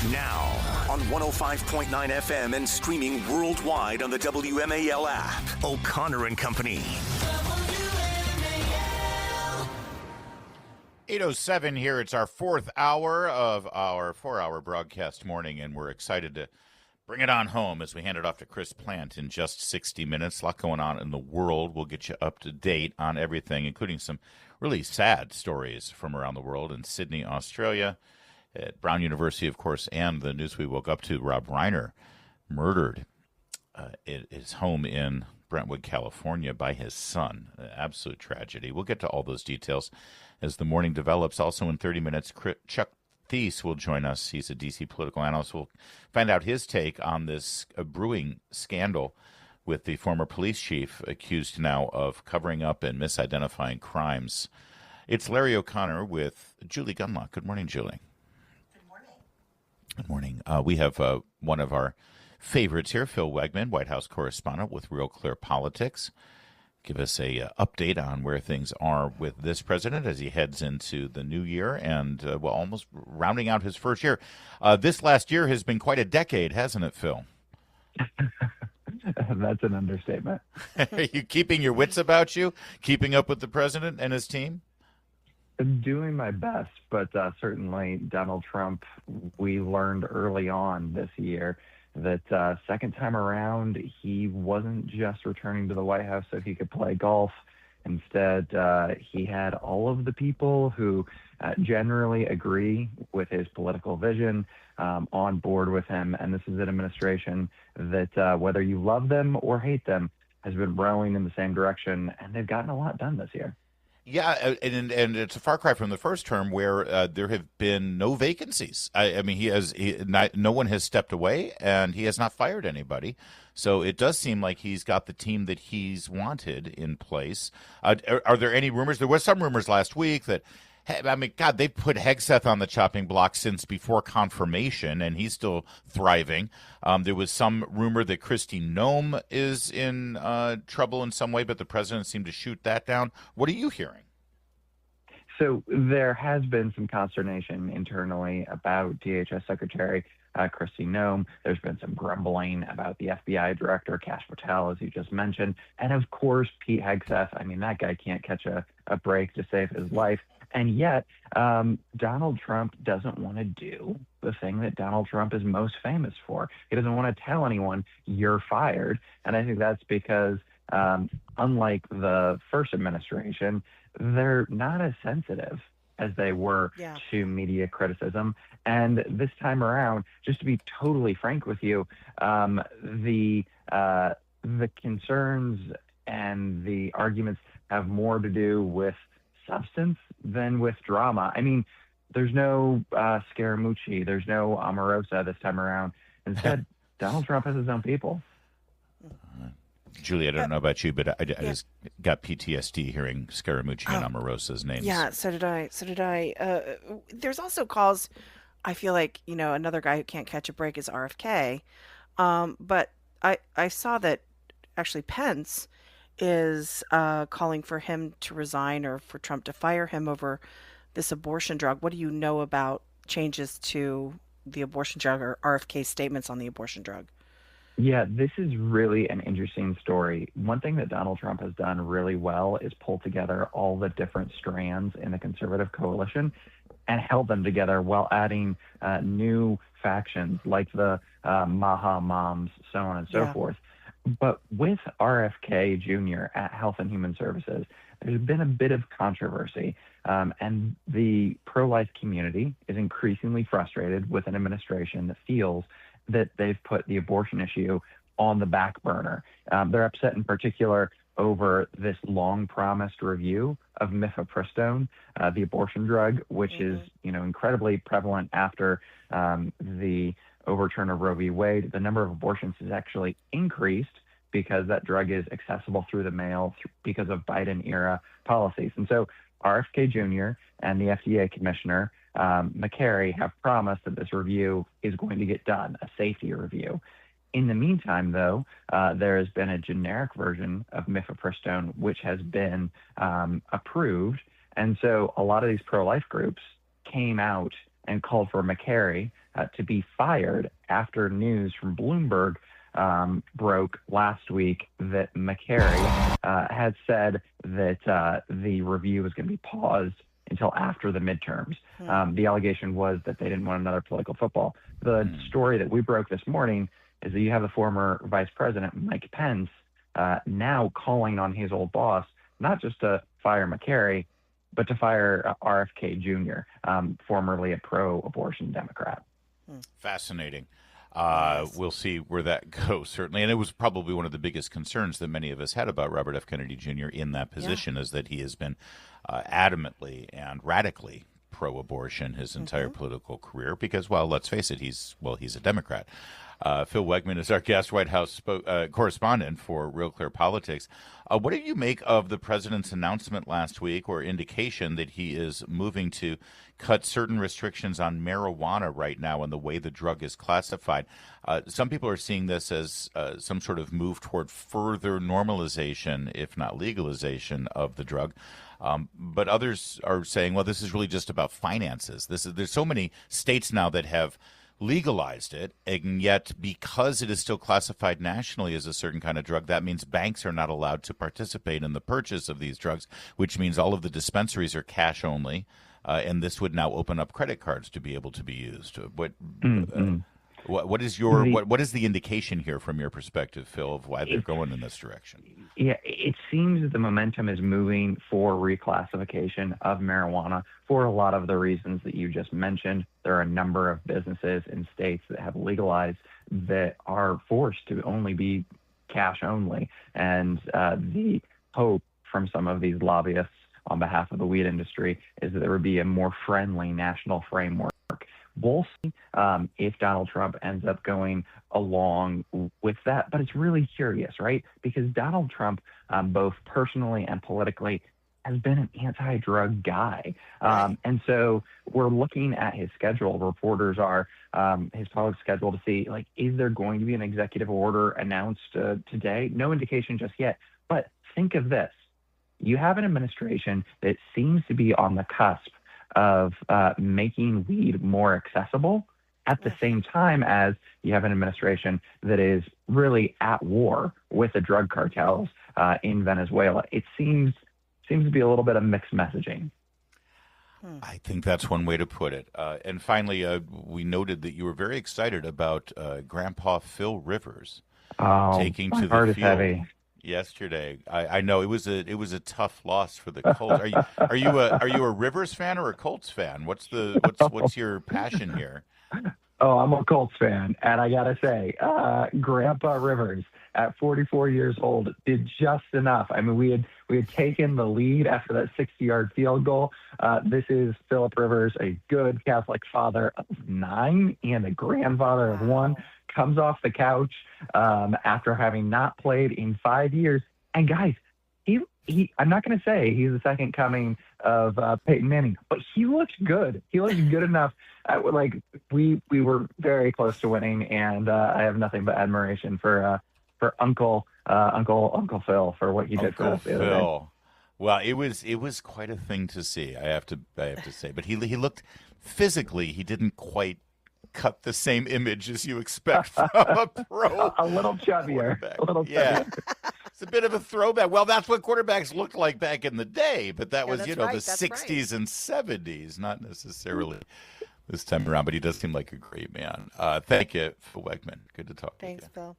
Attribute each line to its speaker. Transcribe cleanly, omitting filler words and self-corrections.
Speaker 1: Now, on 105.9 FM and streaming worldwide on the WMAL app, O'Connor and Company.
Speaker 2: 8:07 here. It's our fourth hour of our 4-hour broadcast morning, and we're excited to bring it on home as we hand it off to Chris Plant in just 60 minutes. A lot going on in the world. We'll get you up to date on everything, including some really sad stories from around the world in Sydney, Australia, at Brown University, of course, and the news we woke up to, Rob Reiner murdered at his home in Brentwood, California, by his son. Absolute tragedy. We'll get to all those details as the morning develops. Also in 30 minutes, Chuck Thies will join us. He's a D.C. political analyst. We'll find out his take on this brewing scandal with the former police chief accused now of covering up and misidentifying crimes. It's Larry O'Connor with Julie Gunlock. Good morning, Julie. Good morning. We have one of our favorites here, Phil Wegmann, White House correspondent with Real Clear Politics. Give us a update on where things are with this president as he heads into the new year and, almost rounding out his first year. This last year has been quite a decade, hasn't it, Phil?
Speaker 3: That's an understatement.
Speaker 2: Are you keeping your wits about you, keeping up with the president and his team?
Speaker 3: Doing my best, but certainly Donald Trump, we learned early on this year that second time around, he wasn't just returning to the White House so he could play golf. Instead, he had all of the people who generally agree with his political vision on board with him. And this is an administration that, whether you love them or hate them, has been rowing in the same direction, and they've gotten a lot done this year.
Speaker 2: Yeah, and it's a far cry from the first term where there have been no vacancies. I mean, no one has stepped away, and he has not fired anybody. So it does seem like he's got the team that he's wanted in place. Are there any rumors? There was some rumors last week that, I mean, God, they put Hegseth on the chopping block since before confirmation, and he's still thriving. There was some rumor that Kristi Noem is in trouble in some way, but the president seemed to shoot that down. What are you hearing?
Speaker 3: So there has been some consternation internally about DHS Secretary Kristi Noem. There's been some grumbling about the FBI Director, Kash Patel, as you just mentioned. And of course, Pete Hegseth. I mean, that guy can't catch a break to save his life. And yet, Donald Trump doesn't want to do the thing that Donald Trump is most famous for. He doesn't want to tell anyone, you're fired. And I think that's because, unlike the first administration, they're not as sensitive as they were to media criticism. And this time around, just to be totally frank with you, the concerns and the arguments have more to do with substance than with drama. I mean, there's no Scaramucci, there's no Omarosa this time around. Instead, Donald Trump has his own people.
Speaker 2: Julie, I don't know about you, but I just got PTSD hearing Scaramucci and Omarosa's names.
Speaker 4: Yeah, so did I. There's also calls, I feel like, another guy who can't catch a break is RFK. But I saw that actually Pence is calling for him to resign or for Trump to fire him over this abortion drug. What do you know about changes to the abortion drug or RFK's statements on the abortion drug?
Speaker 3: Yeah, this is really an interesting story. One thing that Donald Trump has done really well is pull together all the different strands in the conservative coalition and held them together while adding new factions like the Maha Moms, so on and so forth. But with RFK Jr. at Health and Human Services, there's been a bit of controversy, and the pro-life community is increasingly frustrated with an administration that feels that they've put the abortion issue on the back burner. They're upset in particular over this long-promised review of mifepristone, the abortion drug, which is incredibly prevalent after the overturn of Roe v. Wade. The number of abortions has actually increased because that drug is accessible through the mail because of Biden-era policies. And so RFK Jr. and the FDA Commissioner, McCary, have promised that this review is going to get done, a safety review. In the meantime, though, there has been a generic version of mifepristone which has been approved. And so a lot of these pro-life groups came out and called for McCary to be fired after news from Bloomberg broke last week that McCary had said that the review was going to be paused until after the midterms. The allegation was that they didn't want another political football. The story that we broke this morning is that you have the former Vice President, Mike Pence, now calling on his old boss, not just to fire McCary, but to fire RFK Jr., formerly a pro-abortion Democrat.
Speaker 2: Fascinating. We'll see where that goes, certainly. And it was probably one of the biggest concerns that many of us had about Robert F. Kennedy Jr. in that position, is that he has been adamantly and radically pro-abortion his entire political career because, well, let's face it, he's a Democrat. Phil Wegmann is our guest, White House correspondent for Real Clear Politics. What did you make of the president's announcement last week, or indication that he is moving to cut certain restrictions on marijuana right now and the way the drug is classified? Some people are seeing this as some sort of move toward further normalization, if not legalization, of the drug. But others are saying, well, this is really just about finances. There's so many states now that have legalized it, and yet because it is still classified nationally as a certain kind of drug, that means banks are not allowed to participate in the purchase of these drugs, which means all of the dispensaries are cash only, and this would now open up credit cards to be able to be used. What is the indication here from your perspective, Phil, of why they're going in this direction?
Speaker 3: Yeah, it seems that the momentum is moving for reclassification of marijuana for a lot of the reasons that you just mentioned. There are a number of businesses in states that have legalized that are forced to only be cash only. And the hope from some of these lobbyists on behalf of the weed industry is that there would be a more friendly national framework. We'll see if Donald Trump ends up going along with that. But it's really curious, right? Because Donald Trump, both personally and politically, has been an anti-drug guy. And so we're looking at his schedule. Reporters are his public schedule to see, like, is there going to be an executive order announced today? No indication just yet. But think of this. You have an administration that seems to be on the cusp of making weed more accessible at the same time as you have an administration that is really at war with the drug cartels in Venezuela. It seems to be a little bit of mixed messaging.
Speaker 2: I think that's one way to put it. And finally, we noted that you were very excited about Grandpa Phil Rivers taking to the field.
Speaker 3: Heavy.
Speaker 2: Yesterday, I know it was a tough loss for the Colts. Are you a Rivers fan or a Colts fan? What's your passion here?
Speaker 3: Oh, I'm a Colts fan, and I gotta say, Grandpa Rivers at 44 years old did just enough. I mean, we had taken the lead after that 60-yard field goal. This is Philip Rivers, a good Catholic father of 9 and a grandfather of 1. Comes off the couch after having not played in 5 years. And guys, he I'm not going to say he's the second coming of Peyton Manning, but he looks good. He looks good enough. We were very close to winning, and I have nothing but admiration for Uncle Phil for what he did for us the other day.
Speaker 2: Well, it was quite a thing to see. I have to say, but he looked physically. He didn't quite cut the same image as you expect from a pro.
Speaker 3: A little chubbier.
Speaker 2: Yeah. It's a bit of a throwback. Well, that's what quarterbacks looked like back in the day, but that was, the 60s and 70s, not necessarily this time around, but he does seem like a great man. Thank you, Phil Wegmann. Good to talk to you.
Speaker 4: Thanks, Phil.